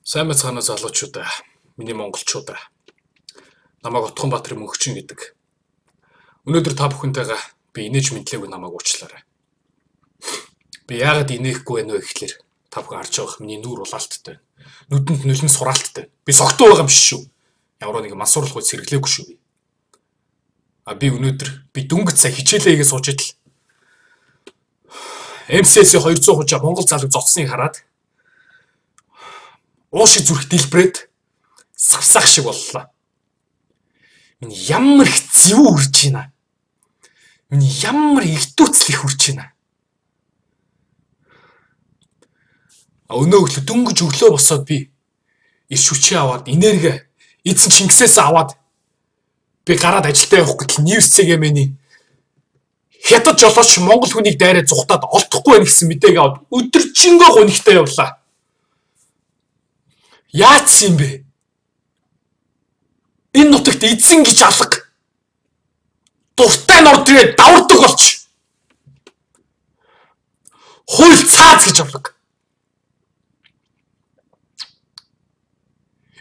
Сайн мэцгаана залуучуудаа, миний монголчуудаа. Намайг Утганбаатарын мөнхчин гэдэг. Өнөөдөр та бүхэнтэйгээ би инээж мэдлээгүй намайг уучлаарай. Би яагаад инехгүй байна вэ гэхлээр та бүхэн харж байгаа миний нүур улаалттай байна. Нүдэнд нөлн сураалттай. Би согтуу байгаа юм биш шүү. Ямар нэг мансуурлах үс сэргэлээгүй шүү би. Би өнөөдөр дөнгөж сая хичээлээгээ сууж идэл. МСС 200 хужаа Монгол залуу зоцсныг хараад ууши зүрх дэлбрээд савсаах шиг боллоо. Миний ямар их зэвүү үрж байна. Миний ямар ихтүүцлэх үрж байна. Өнөө өглөө дөнгөж өглөө босоод би ирш хүчээ аваад энерги эзэн Чингисээс аваад би гараад ажилдаа явах гэтэл Ньюс ЦГМ-ний хятад жолооч монгол хүнийг дайраа зүхтаад олдохгүй байх гэсэн мэдээг аваад өдөржингөө гонигтай явлаа. Яац юм бэ? Энэ нутагт эзэн гэж алга. Дуртай нордрээ давардаг болч. Хууль цааз гэж алга.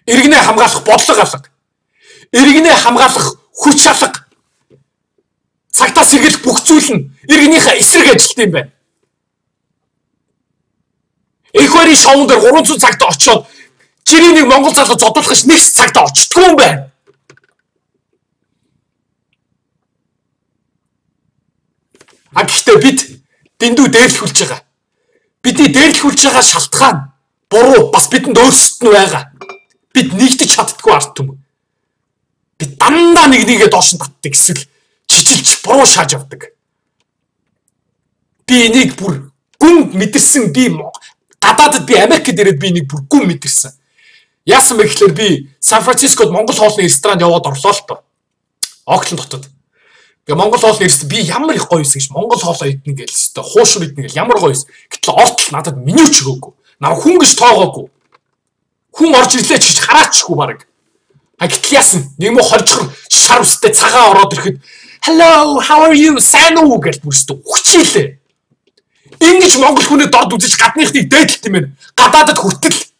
Иргэнээ хамгаалах бодлого алга. Иргэнээ хамгаалах хүч алга. Цагтаа сэргийлэх бүх зүйл нь иргэнийхээ эсрэг ажилт юм байна. Эх хоёрын шоунд дээр 300 цагт очиод жирийн нэг монгол залуу зодуулах ш нэг цагт очтгүй юм байна. Гэхдээ бид дэндүү дээрлэхүүлж байгаа. Бидний дээрлэхүүлж байгаа шалтгаан буруу бас бидэнд өөрсдөд нь байгаа. Бид нэгдэж чаддаггүй ард түмэн. Бид дандаа нэгээ доош нь татдаг эсвэл чижилж буруу шааж явдаг. Би энийг бүр гүн мэдэрсэн би гадаадд би Америкт ирээд би энийг бүр гүн мэдэрсэн. Яасан бэ гэхээр би Сан Францискод Монгол хоолны ресторанд яваад орлоо л тоо. Окленд хотод. Тэгээ Монгол хоолны ресторан би ямар их гоё юмс гэж Монгол хоолоо идэх гээл өстой хуушур идэх гээл ямар гоё юмс. Гэтэл ортол надад меню ч өгөөгүй. Наа хүн гэж тоогоогүй. Хүн орж ирлээ ч гэж хараачгүй баг. Гэтэл яасан нэг муу хоржгор шар устай цагаан ороод ирэхэд hello how are you сайн уу гэж бүрстэ хүчээлээ. Ингэж монгол хүнээ дорд үзэж гадныхныг дээдэлт юм байна. Гадаадд хүртэл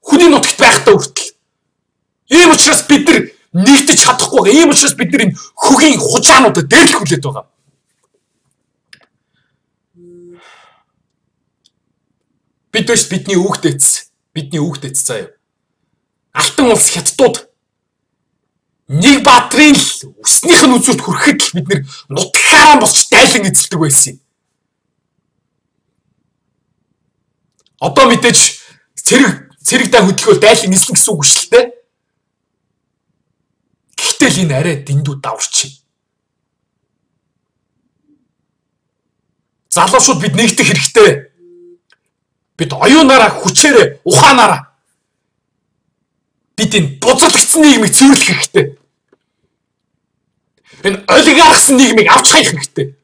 хүний нутагт байхдаа хүртэл. Ийм учраас бид нар нэгдэж чадахгүй. Ийм учраас бид нар энэ хөгийн хужаануудад дээрлэхүүлээд байгаа. Бид биш бидний хүүхдээц. Бидний хүүхдээц заяа. Алтан улс хятадууд нэг баатрын л өснийх нь үзүүрт хүрэхэд л бид нэр нутгаараа босч дайлан эзэлдэг байсан юм. Одоо мэдээж цэрэгдээ хөдөлгөөл дайлан эзлэн гэсэн үг шүү дээ. Гэхдээ л энэ арай дэндүү даварч юм. Залуучууд бид нэгдэх хэрэгтэй. Бид оюунаараа хүчээрээ ухаанаараа бид энэ бузарлагдсан нийгмийг цэвэрлэх хэрэгтэй. Энэ олигархсан нийгмийг авч хаях хэрэгтэй.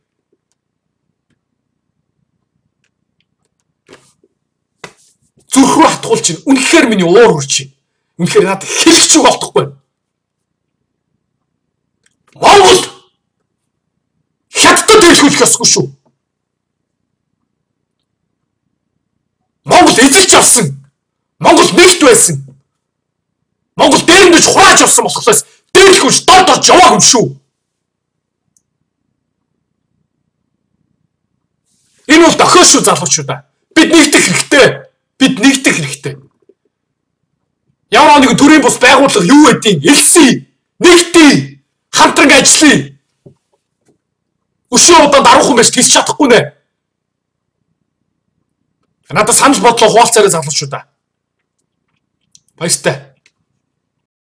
Зүрх рүү хатгуулж чинь үнэхээр миний уур үрж чинь. Үнэхээр надад хэлэх ч үг олдохгүй. Монгол хятадд дээрлэхүүлэх ёсгүй шүү. Монгол эзэлж авсан. Монгол нэгт байсан. Монгол дээрэмдэж хурааж авсан болохоос дээрлэхүүлж дор дорж яваагүй юм шүү. Энэ бол дохиос шүү залуучуудаа. Бид нэгдэх хэрэгтэй. Бид нэгдэх хэрэгтэй. Ямар нэг төрийн бус байгууллага юу гэдгийг элсий, нэгдий, хамтран ажиллая. Өшөө удаа даруухан байж хэлж чадахгүй нэ. Надад санал бодлоо хуваалцаарай залуучуудаа. Баяртай.